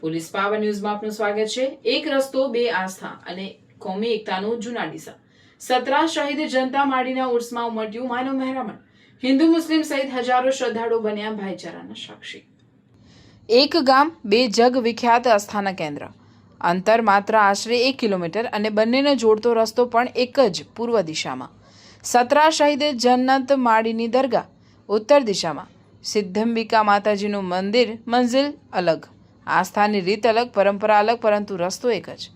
Police power ન્યૂઝમાં આપનું સ્વાગત છે। એક રસ્તો બે આસ્થા અને કોમી એકતાનું જૂના ડીસા। 17 શહીદ જનતા માડીના ઉર્સમાં ઉમટ્યું માનવ મહેરામણ। હિન્દુ મુસ્લિમ સહિત હજારો શ્રદ્ધાળુ બન્યા ભાઈચારાના સાક્ષી। એક ગામ બે જગ વિખ્યાત આસ્થાના કેન્દ્ર। અંતર માત્ર આશરે 1 કિલોમીટર અને બંનેને જોડતો રસ્તો પણ એક જ પૂર્વ દિશામાં। 17 શહીદ જન્નત માડીની દરગાહ ઉત્તર દિશામાં। સિદ્ધંબિકા માતાજીનું મંદિર મંઝિલ અલગ, આસ્થાની રીત અલગ, પરંપરા અલગ, પરંતુ રસ્તો એક જ।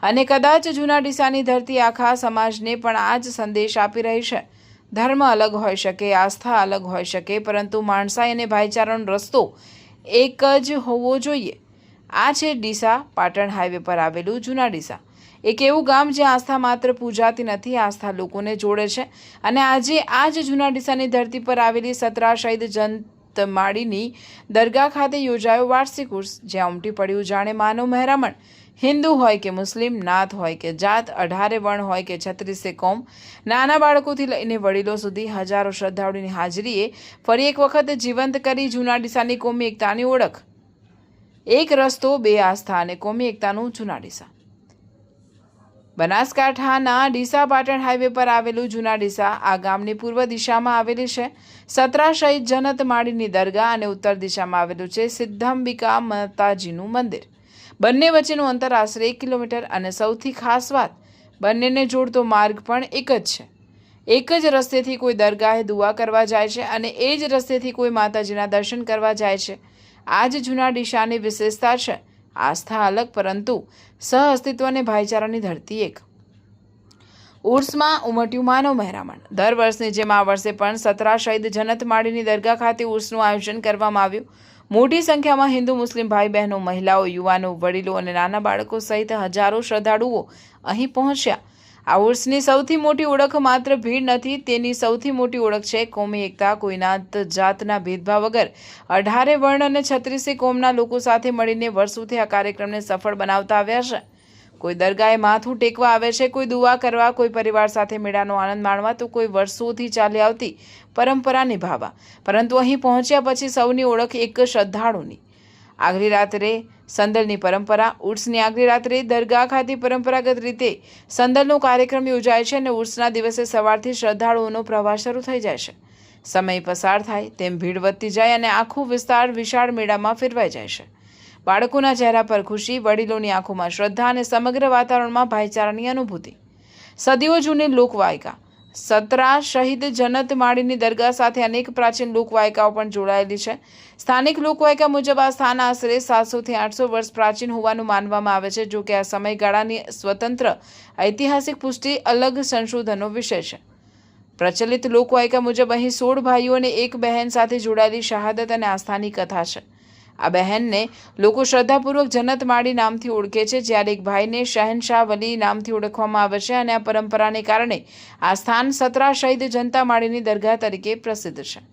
અને કદાચ જૂના ડીસાની ધરતી આખા સમાજને પણ આ જ સંદેશ આપી રહી છે। ધર્મ અલગ હોઈ શકે, આસ્થા અલગ હોઈ શકે, પરંતુ માણસાઈ અને ભાઈચારાનો રસ્તો એક જ હોવો જોઈએ। આ છે ડીસા પાટણ હાઈવે પર આવેલું જૂના ડીસા, એક એવું ગામ જ્યાં આસ્થા માત્ર પૂજાતી નથી, આસ્થા લોકોને જોડે છે। અને આજે આ જ જૂના ડીસાની ધરતી પર આવેલી 17 શહીદ જનત માડીની દરગાહ ખાતે યોજાયો વાર્ષિક ઉર્સ, જ્યાં ઉમટી પડ્યું જાણે માનવ મહેરામણ। હિન્દુ હોય કે મુસ્લિમ, નાત હોય કે જાત, 18 વર્ણ હોય કે 36 કોમ, નાના બાળકોથી લઈને વડીલો સુધી હજારો શ્રદ્ધાળુની હાજરીએ ફરી એક વખત જીવંત કરી જૂના ડીસાની કોમી એકતાની ઓળખ। એક રસ્તો બે આસ્થા અને કોમી એકતાનું જૂના ડીસા। બનાસકાંઠાના ડીસા પાટણ હાઈવે પર આવેલું જૂના ડીસા આ ગામની પૂર્વ દિશામાં આવેલી છે 17 શહીદ જનત માડીની દરગાહ અને ઉત્તર દિશામાં આવેલું છે સિદ્ધાંબિકા માતાજીનું મંદિર। બંને વચ્ચેનું અંતર આશરે 1 કિલોમીટર અને સૌથી ખાસ વાત, બંનેને જોડતો માર્ગ પણ એક જ છે। એક જ રસ્તેથી કોઈ દરગાહે દુઆ કરવા જાય છે અને એ જ રસ્તેથી કોઈ માતાજીના દર્શન કરવા જાય છે। આ જ જૂના ડીસાની વિશેષતા છે। આસ્થા અલગ, પરંતુ સહઅસ્તિત્વ અને ભાઈચારાની ધરતી એક। ઉર્સમાં ઉમટ્યું માનવ મહેરામણ। દર વર્ષની જેમ આ વર્ષે પણ 17 શહીદ જનત માડીની દરગાહ ખાતે ઉર્સનું આયોજન કરવામાં આવ્યું। મોટી સંખ્યામાં હિન્દુ મુસ્લિમ ભાઈ બહેનો, મહિલાઓ, યુવાનો, વડીલો અને નાના બાળકો સહિત હજારો શ્રદ્ધાળુઓ અહીં પહોંચ્યા। આ ઉર્સની સૌથી મોટી ઓળખ માત્ર ભીડ નથી, તેની સૌથી મોટી ઓળખ છે કોમી એકતા। કોઈના જાતના ભેદભાવ વગર 18 વર્ણ અને 36 કોમના લોકો સાથે મળીને વર્ષોથી આ કાર્યક્રમને સફળ બનાવતા આવ્યા છે। કોઈ દરગાહે માથું ટેકવા આવે છે, કોઈ દુઆ કરવા, કોઈ પરિવાર સાથે મેળાનો આનંદ માણવા, તો કોઈ વર્ષોથી ચાલી આવતી પરંપરા નિભાવવા। પરંતુ અહીં પહોંચ્યા પછી સૌની ઓળખ એક શ્રદ્ધાળુની। આગલી રાત્રે સંદલની પરંપરા। ઉર્સની આગલી રાત્રે દરગાહ ખાતે પરંપરાગત રીતે સંદલનો કાર્યક્રમ યોજાય છે અને ઉર્સના દિવસે સવારથી શ્રદ્ધાળુઓનો પ્રવાહ શરૂ થઈ જાય છે। સમય પસાર થાય તેમ ભીડ વધતી જાય અને આખું વિસ્તાર વિશાળ મેળામાં ફેરવાઈ જાય છે। બાળકોના ચહેરા પર ખુશી, વડીલોની આંખોમાં શ્રદ્ધા અને સમગ્ર વાતાવરણમાં ભાઈચારાની અનુભૂતિ। સદીઓ જૂની લોકવાયકા। 17 શહીદ જનત માડીની દરગાહ સાથે અનેક પ્રાચીન લોકવાયકાઓ પણ જોડાયેલી છે। સ્થાનિક લોકવાયકા મુજબ આ સ્થાન આશરે 700 થી 800 વર્ષ પ્રાચીન હોવાનું માનવામાં આવે છે। જો કે આ સમયગાળાની સ્વતંત્ર ઐતિહાસિક પુષ્ટિ અલગ સંશોધનનો વિષય છે। પ્રચલિત લોકવાયકા મુજબ અહીં 16 ભાઈઓ અને એક બહેન સાથે જોડાયેલી શહાદત અને આસ્થાની કથા છે। આ બહેનને લોકો શ્રદ્ધાપૂર્વક જન્નત માડી નામથી ઓળખે છે, જ્યારે એક ભાઈને શહેનશાહ વલી નામથી ઓળખવામાં આવે છે। અને આ પરંપરાને કારણે આ સ્થાન 17 શહીદ જનતા માડીની દરગાહ તરીકે પ્રસિદ્ધ છે।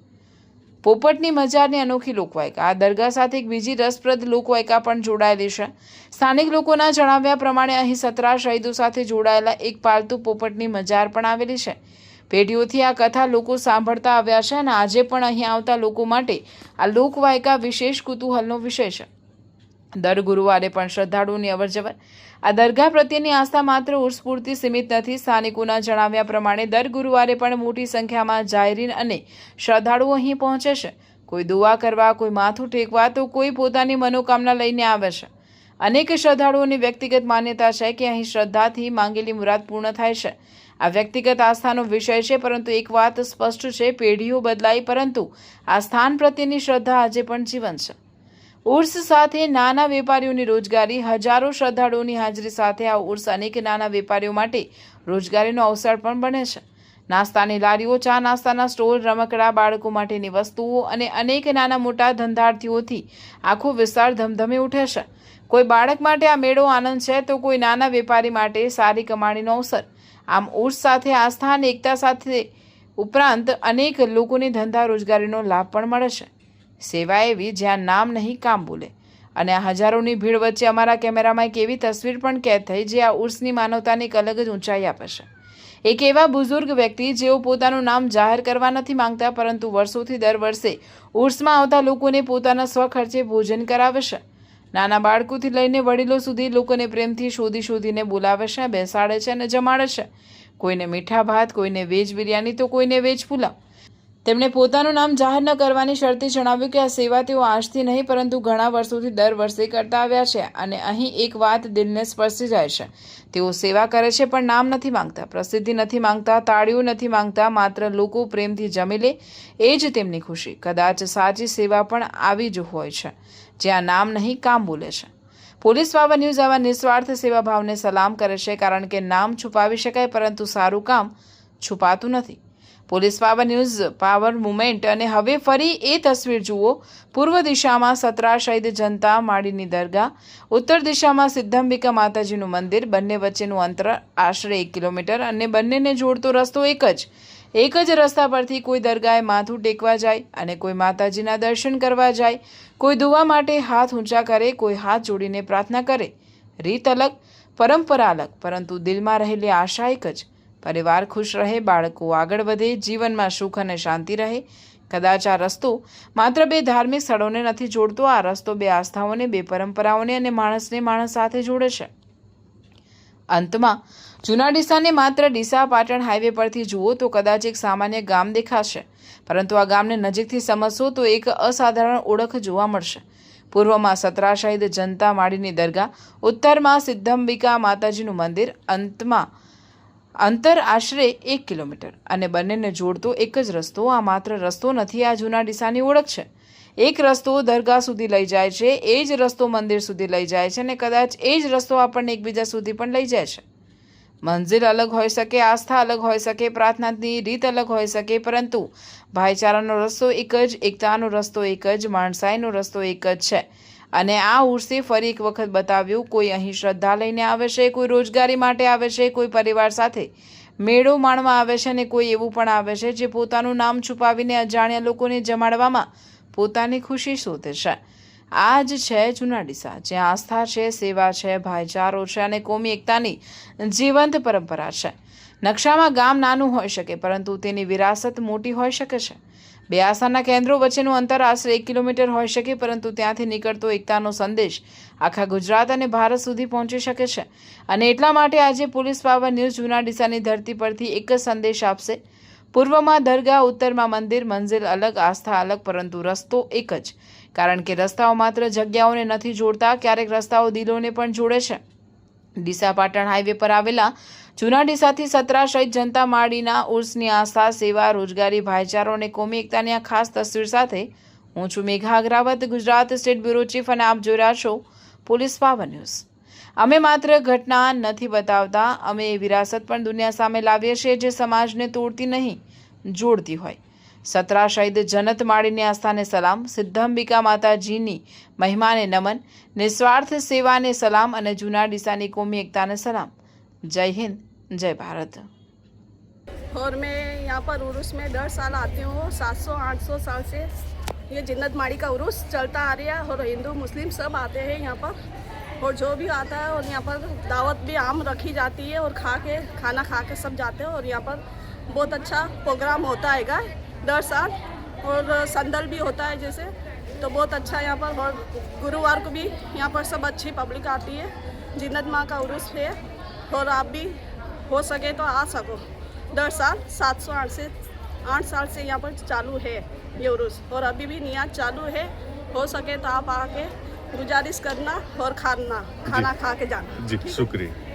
પોપટની મજારની અનોખી લોકવાયકા। આ દરગાહ સાથે એક બીજી રસપ્રદ લોકવાયકા પણ જોડાયેલી છે। સ્થાનિક લોકોના જણાવ્યા પ્રમાણે અહીં 17 શહીદો સાથે જોડાયેલા એક પાલતુ પોપટની મજાર પણ આવેલી છે। પેઢીઓથી આ કથા લોકો સાંભળતા આવ્યા છે અને આજે પણ અહીં આવતા લોકો માટે આ લોકવાયકા વિશેષ કુતૂહલનો વિષય છે। દર ગુરુવારે પણ શ્રદ્ધાળુઓની અવરજવર। આ દરગાહ પ્રત્યેની આસ્થા માત્ર ઉર્સ પૂરતી સીમિત નથી। સ્થાનિકોના જણાવ્યા પ્રમાણે દર ગુરુવારે પણ મોટી સંખ્યામાં જાયરીન અને શ્રદ્ધાળુઓ અહીં પહોંચે છે। કોઈ દુઆ કરવા, કોઈ માથું ટેકવા, તો કોઈ પોતાની મનોકામના લઈને આવે છે। અનેક શ્રદ્ધાળુઓની વ્યક્તિગત માન્યતા છે કે અહીં શ્રદ્ધાથી માંગેલી મુરાદ પૂર્ણ થાય છે। આ વ્યક્તિગત આસ્થાનો વિષય છે, પરંતુ એક વાત સ્પષ્ટ છે, પેઢીઓ બદલાઈ, પરંતુ આ સ્થાન પ્રત્યેની શ્રદ્ધા આજે પણ જીવંત છે। ઉર્સ સાથે નાના વેપારીઓની રોજગારી। હજારો શ્રદ્ધાળુઓની હાજરી સાથે આ ઉર્સ અનેક નાના વેપારીઓ માટે રોજગારીનો અવસર પણ બને છે। નાસ્તાની લારીઓ, ચા નાસ્તાના સ્ટોલ, રમકડા, બાળકો માટેની વસ્તુઓ અને અનેક નાના મોટા ધંધાર્થીઓથી આખો વિસ્તાર ધમધમી ઉઠે છે। કોઈ બાળક માટે આ મેળો આનંદ છે, તો કોઈ નાના વેપારી માટે સારી કમાણીનો અવસર। આમ ઉર્સ સાથે આસ્થા અને એકતા સાથે ઉપરાંત અનેક લોકોને ધંધા રોજગારીનો લાભ પણ મળે છે। સેવા એવી જ્યાં નામ નહીં કામ બોલે। અને આ હજારોની ભીડ વચ્ચે અમારા કેમેરામાં એક એવી તસવીર પણ કેદ થઈ જે આ ઉર્સની માનવતાને એક અલગ જ ઊંચાઈ આપે છે। એક એવા બુઝુર્ગ વ્યક્તિ જેઓ પોતાનું નામ જાહેર કરવા નથી માંગતા, પરંતુ વર્ષોથી દર વર્ષે ઉર્સમાં આવતા લોકોને પોતાના સ્વખર્ચે ભોજન કરાવે છે। નાના બાળકોથી લઈને વડીલો સુધી લોકોને પ્રેમથી શોધીને બોલાવે છે, બેસાડે છે અને જમાડે છે. કોઈને મીઠા ભાત, કોઈને વેજ બિરયાની તો કોઈને વેજ પુલાવ. તેમણે પોતાનું નામ જાહેર ન કરવાની શરતે જણાવ્યું કે આ સેવા તેઓ આજથી નહીં પરંતુ ઘણા વર્ષોથી દર વર્ષે કરતા આવ્યા છે અને અહીં એક વાત દિલને સ્પર્શી જાય છે. તેઓ સેવા કરે છે પણ નામ નથી માંગતા, પ્રસિદ્ધિ નથી માંગતા, તાળીઓ નથી માંગતા, માત્ર લોકો પ્રેમથી જમી લે એ જ તેમની ખુશી. કદાચ સાચી સેવા પણ આવી જ હોય છે જ્યાં નામ નહીં કામ બોલે છે. પોલીસ પાવર ન્યૂઝ આવા નિસ્વાર્થ સેવા ભાવને સલામ કરે છે કારણ કે નામ છુપાવી શકાય પરંતુ સારું કામ છુપાતું નથી. Police power news power movement. અને હવે ફરી એ તસવીર જુઓ. પૂર્વ દિશામાં સતરા શહીદ જનતા માડીની દરગાહ, ઉત્તર દિશામાં સિદ્ધંબિકા માતાજીનું મંદિર, બંને વચ્ચેનું અંતર આશરે 1 કિલોમીટર અને બંનેને જોડતો રસ્તો એક જ રસ્તા પરથી કોઈ દરગાહે માથું ટેકવા જાય અને કોઈ માતાજીના દર્શન કરવા જાય, કોઈ દુઆ માટે હાથ ઊંચા કરે, કોઈ હાથ જોડીને પ્રાર્થના કરે. રીત અલગ, પરંપરા અલગ, પરંતુ દિલમાં રહેલી આશા એક જ. પરિવાર ખુશ રહે, બાળકો આગળ વધે, જીવનમાં સુખ અને શાંતિ રહે. કદાચ આ રસ્તો માત્ર 2 ધાર્મિક સ્થળોને નથી જોડતો, આ રસ્તો 2 આસ્થાઓને, 2 પરંપરાઓને અને માણસને માણસ સાથે જોડે છે. અંતમાં જૂના ડીસાને માત્ર ડીસા પાટણ હાઈવે પરથી જુઓ તો કદાચ એક સામાન્ય ગામ દેખાશે, પરંતુ આ ગામને નજીકથી સમજશો તો એક અસાધારણ ઓળખ જોવા મળશે. પૂર્વમાં સતરા શહીદ જનતા માડીની દરગાહ, ઉત્તરમાં સિદ્ધંબિકા માતાજીનું મંદિર, અંતર આશરે 1 કિલોમીટર અને બંનેને જોડતો એક જ રસ્તો. આ માત્ર રસ્તો નથી, આ જૂના ડીસાની ઓળખ છે. એક રસ્તો દરગાહ સુધી લઈ જાય છે, એ જ રસ્તો મંદિર સુધી લઈ જાય છે અને કદાચ એ જ રસ્તો આપણને એકબીજા સુધી પણ લઈ જાય છે. મંઝિલ અલગ હોઈ શકે, આસ્થા અલગ હોઈ શકે, પ્રાર્થનાની રીત અલગ હોઈ શકે, પરંતુ ભાઈચારાનો રસ્તો એક જ, એકતાનો રસ્તો એક જ, માણસાઈનો રસ્તો એક જ છે. અને આ ઉર્સે ફરી એક વખત બતાવ્યું, કોઈ અહીં શ્રદ્ધા લઈને આવે છે, કોઈ રોજગારી માટે આવે છે, કોઈ પરિવાર સાથે મેળો માણવા આવે છે અને કોઈ એવું પણ આવે છે જે પોતાનું નામ છુપાવીને અજાણ્યા લોકોને જમાડવામાં પોતાની ખુશી શોધે છે. આ જ છે જૂના ડીસા, જ્યાં આસ્થા છે, સેવા છે, ભાઈચારો છે અને કોમી એકતાની જીવંત પરંપરા છે. નકશામાં ગામ નાનું હોઈ શકે પરંતુ તેની વિરાસત મોટી હોઈ શકે છે. 2 આસ્થાના કેન્દ્રો વચ્ચેનું અંતર આશરે 1 કિલોમીટર હોઈ શકે પરંતુ ત્યાંથી નીકળતો એકતાનો સંદેશ આખા ગુજરાત અને ભારત સુધી પહોંચી શકે છે. અને એટલા માટે આજે પોલીસ પાવર ન્યૂઝ જૂના ડીસાની ધરતી પરથી એક જ સંદેશ આપશે. પૂર્વમાં દરગાહ, ઉત્તરમાં મંદિર, મંઝિલ અલગ, આસ્થા અલગ, પરંતુ રસ્તો એક જ. કારણ કે રસ્તાઓ માત્ર જગ્યાઓને નથી જોડતા, ક્યારેક રસ્તાઓ દિલોને પણ જોડે છે. ડીસા પાટણ હાઈવે પર આવેલા જૂના ડીસાથી સતરા શહીદ જનતા માડીના ઉર્સની આસ્થા, સેવા, રોજગારી, ભાઈચારો અને કોમી એકતાની આ ખાસ તસવીર સાથે હું છું મેઘા Agravat, Gujarat state bureau chief, અને આપ જોઈ રહ્યા છો પોલીસ પાવર ન્યૂઝ. અમે માત્ર ઘટના નથી બતાવતા, અમે એ વિરાસત પણ દુનિયા સામે લાવીએ છીએ જે સમાજને તોડતી નહીં, જોડતી હોય. સતરા શહીદ જનત માડીની આસ્થાને સલામ, સિદ્ધંબિકા માતાજીની મહિમાને નમન, નિસ્વાર્થ સેવાને સલામ અને જૂના ડીસાની કોમી एकता सलाम. जय हिंद, जय भारत. और मैं यहाँ पर उर्स में 10 साल आती हूँ. 700-800 साल से ये जन्नत माड़ी का उर्स चलता आ रहा है और हिंदू मुस्लिम सब आते हैं यहाँ पर. और जो भी आता है और यहाँ पर दावत भी आम रखी जाती है और खाना खा के सब जाते हैं. और यहाँ पर बहुत अच्छा प्रोग्राम होता है 10 साल और संदल भी होता है जैसे, तो बहुत अच्छा यहाँ पर. और गुरुवार को भी यहाँ पर सब अच्छी पब्लिक आती है. जन्नत माँ का उर्स है और आप भी हो सके तो आ सको. 10 साल 708 साल से यहाँ पर चालू है ये उर्स और अभी भी नियाज चालू है. हो सके तो आप आके गुजारिश करना और खाना खा के जाना. जी शुक्रिया.